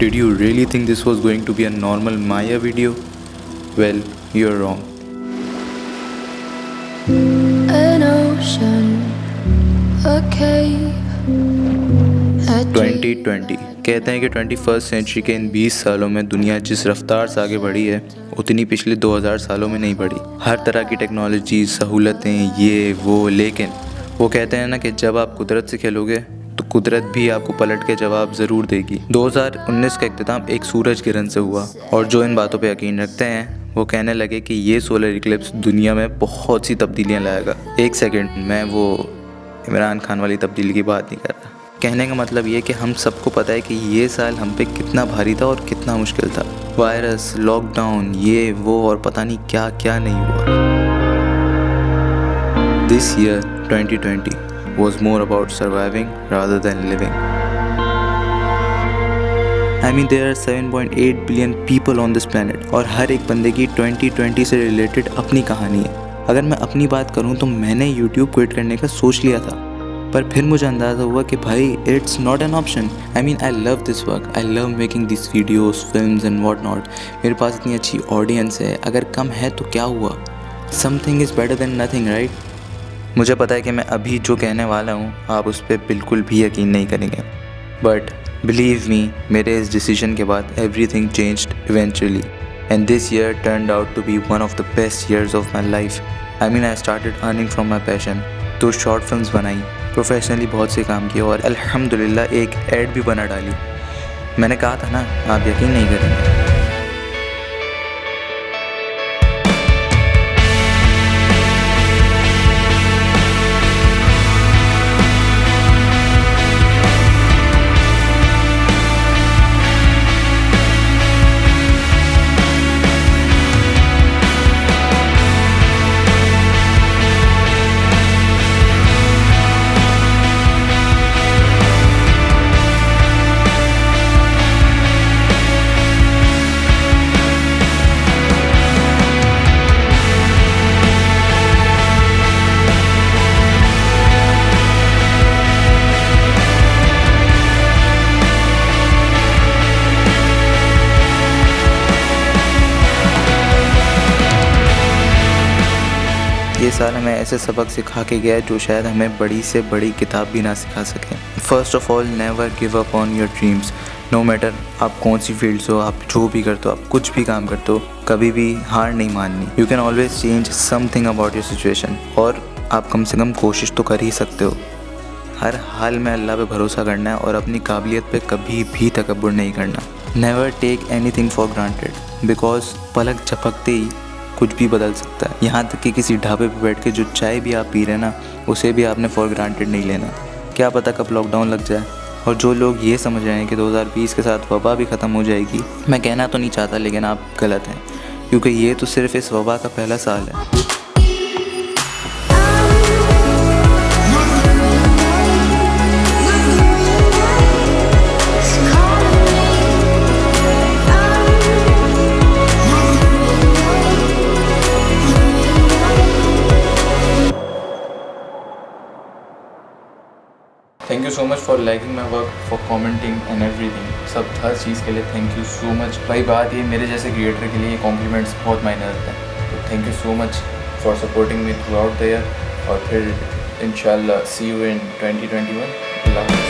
Did you really think this was going to be a normal Maya video? Well, you're wrong. An ocean, a cave, a 2020 कहते हैं कि 21st century के इन 20 सालों में दुनिया जिस रफ्तार से आगे बढ़ी है उतनी पिछले 2000 सालों में नहीं बढ़ी। हर तरह की टेक्नोलॉजी, सहूलतें, ये वो, लेकिन वो कहते हैं ना कि जब आप कुदरत से खेलोगे तो कुदरत भी आपको पलट के जवाब ज़रूर देगी। 2019 का इख्तिताम एक सूरज किरण से हुआ और जो इन बातों पे यकीन रखते हैं वो कहने लगे कि ये सोलर इक्लिप्स दुनिया में बहुत सी तब्दीलियाँ लाएगा। एक सेकंड, मैं वो इमरान खान वाली तब्दीली की बात नहीं कर रहा। कहने का मतलब ये कि हम सबको पता है कि ये साल हम पे कितना भारी था और कितना मुश्किल था। वायरस, लॉकडाउन, ये वो और पता नहीं क्या क्या नहीं हुआ। This year 2020 was more about surviving rather than living. I mean there are 7.8 billion people on this planet और हर एक बंदे की 2020 से रिलेटेड अपनी कहानी है। अगर मैं अपनी बात करूं तो मैंने YouTube क्विट करने का सोच लिया था, पर फिर मुझे अंदाज़ा हुआ कि भाई it's not an option. I mean I love this work, I love making this videos, films and what not. मेरे पास इतनी अच्छी ऑडियंस है, अगर कम है तो क्या हुआ? Something is better than nothing, right? मुझे पता है कि मैं अभी जो कहने वाला हूँ आप उस पर बिल्कुल भी यकीन नहीं करेंगे, बट बिलीव मी, मेरे इस डिसीजन के बाद everything changed eventually and this year turned out to be one of the best years of my life. I mean I started earning from my passion, तो शॉर्ट फिल्म्स बनाई, professionally बहुत से काम किए और अल्हम्दुलिल्लाह एक ऐड भी बना डाली। मैंने कहा था ना, आप यकीन नहीं करेंगे। ये साल हमें ऐसे सबक सिखा के गया जो शायद हमें बड़ी से बड़ी किताब भी ना सिखा सके। First of all, never give up on your dreams. No matter आप कौन सी फील्ड से हो, आप जो भी करते हो, आप कुछ भी काम करते हो, कभी भी हार नहीं माननी। You can always change something about your situation और आप कम से कम कोशिश तो कर ही सकते हो। हर हाल में अल्लाह पे भरोसा करना है और अपनी काबिलियत पे कभी भी तकब्बुर नहीं करना। Never take anything for granted because पलक झपकते ही कुछ भी बदल सकता है। यहाँ तक कि किसी ढाबे पे बैठ के जो चाय भी आप पी रहे हैं ना, उसे भी आपने फॉर ग्रांटेड नहीं लेना। क्या पता कब लॉकडाउन लग जाए। और जो लोग ये समझ रहे हैं कि 2020 के साथ वबा भी ख़त्म हो जाएगी, मैं कहना तो नहीं चाहता लेकिन आप गलत हैं, क्योंकि ये तो सिर्फ इस वबा का पहला साल है। Thank you so much for liking my work, for commenting and everything. सब हर चीज़ के लिए थैंक यू सो मच। भाई बात ये, मेरे जैसे क्रिएटर के लिए कॉम्प्लीमेंट्स बहुत मायने रखते हैं, तो thank you so much for supporting me through out the year. और फिर इंशाल्लाह सी यू इन 2021। अल्लाह हाफ़िज़।